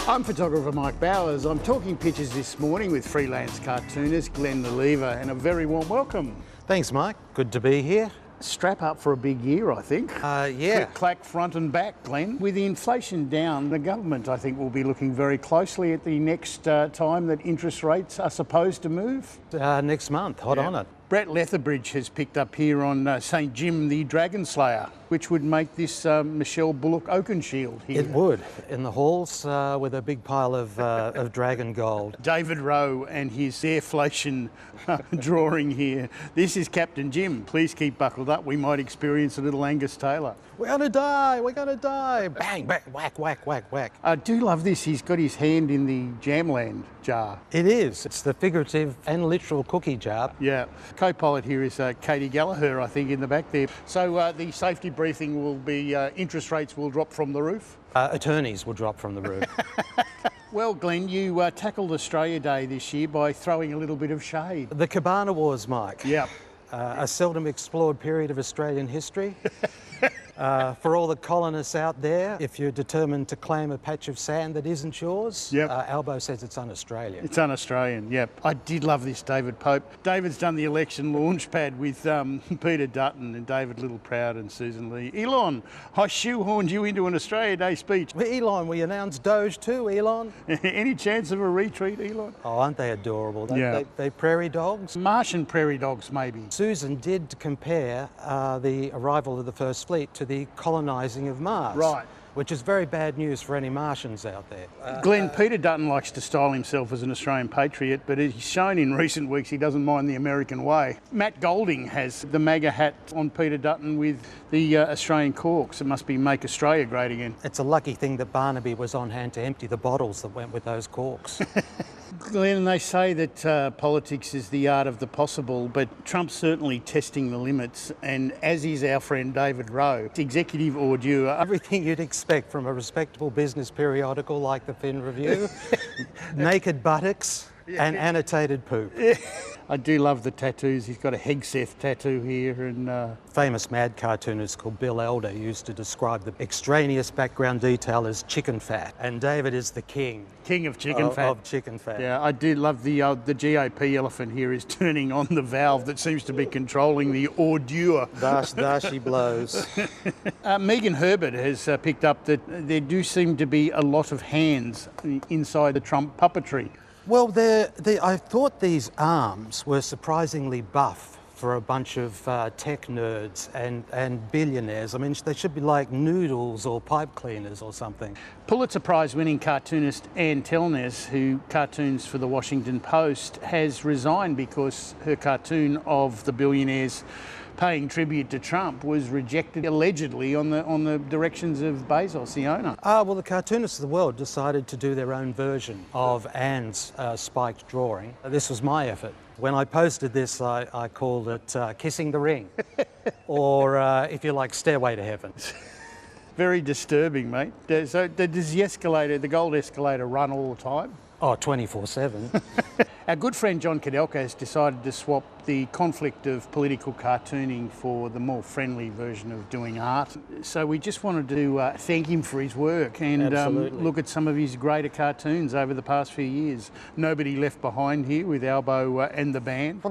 I'm photographer Mike Bowers. I'm talking pictures this morning with freelance cartoonist Glen Le Lievre, and a very warm welcome. Thanks, Mike. Good to be here. Strap up for a big year, I think. Yeah. Click, clack, front and back, Glenn. With the inflation down, the government, I think, will be looking very closely at the next time that interest rates are supposed to move. Next month, hot on it. Brett Lethbridge has picked up here on St Jim the Dragon Slayer, which would make this Michelle Bullock Oakenshield here. It would, in the halls with a big pile of dragon gold. David Rowe and his airflation drawing here. This is Captain Jim. Please keep buckled up. We might experience a little Angus Taylor. We're gonna die, we're gonna die. Bang, bang, whack, whack, whack, whack. I do love this. He's got his hand in the Jamland jar. It is. It's the figurative and literal cookie jar. Yeah. Co-pilot here is Katie Gallagher, I think, in the back there. So the safety briefing will be interest rates will drop from the roof? Attorneys will drop from the roof. Well, Glenn, you tackled Australia Day this year by throwing a little bit of shade. The Cabana Wars, Mike. Yeah. A seldom explored period of Australian history. For all the colonists out there, if you're determined to claim a patch of sand that isn't yours, Albo says it's un-Australian. It's un-Australian, yep. I did love this David Pope. David's done the election launch pad with Peter Dutton and David Littleproud and Susan Lee. Elon, I shoehorned you into an Australia Day speech. Well, Elon, we announced Doge too, Elon. Any chance of a retreat, Elon? Oh, aren't they adorable? They prairie dogs. Martian prairie dogs, maybe. Susan did compare the arrival of the First Fleet to the colonising of Mars. Right. Which is very bad news for any Martians out there. Glenn, Peter Dutton likes to style himself as an Australian patriot, but he's shown in recent weeks he doesn't mind the American way. Matt Golding has the MAGA hat on Peter Dutton with the Australian corks. It must be Make Australia Great Again. It's a lucky thing that Barnaby was on hand to empty the bottles that went with those corks. Glenn, they say that politics is the art of the possible, but Trump's certainly testing the limits, and as is our friend David Rowe. Executive ordure. Everything you'd expect from a respectable business periodical like the Fin Review. Naked buttocks and annotated poop. I do love the tattoos. He's got a Hegseth tattoo here. And famous mad cartoonist called Bill Elder used to describe the extraneous background detail as chicken fat. And David is the king. King of chicken fat. Of chicken fat. Yeah, I do love the GOP elephant here is turning on the valve that seems to be controlling the ordure. There she blows. Megan Herbert has picked up that there do seem to be a lot of hands inside the Trump puppetry. Well, I thought these arms were surprisingly buff for a bunch of tech nerds and billionaires. I mean, they should be like noodles or pipe cleaners or something. Pulitzer Prize-winning cartoonist Ann Telnes, who cartoons for the Washington Post, has resigned because her cartoon of the billionaires paying tribute to Trump was rejected allegedly on the directions of Bezos, the owner. Well, the cartoonists of the world decided to do their own version of Anne's spiked drawing. This was my effort. When I posted this, I called it Kissing the Ring, or if you like, Stairway to Heaven. Very disturbing, mate. So does the gold escalator run all the time? Oh, 24/7. Our good friend John Kadelka has decided to swap the conflict of political cartooning for the more friendly version of doing art. So we just wanted to thank him for his work and look at some of his greater cartoons over the past few years. Nobody Left Behind here with Albo and the band.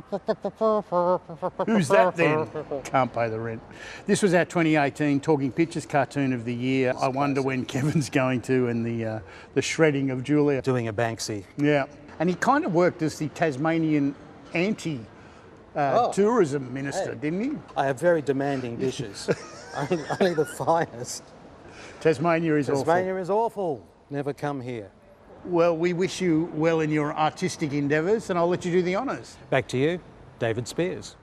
Who's that then? Can't pay the rent. This was our 2018 Talking Pictures cartoon of the year. I wonder when Kevin's going to, and the shredding of Julia. Doing a Banksy. Yeah. And he kind of worked as the Tasmanian tourism minister, didn't he? I have very demanding dishes. only the finest. Tasmania is awful. Tasmania is awful. Never come here. Well, we wish you well in your artistic endeavours, and I'll let you do the honours. Back to you, David Spears.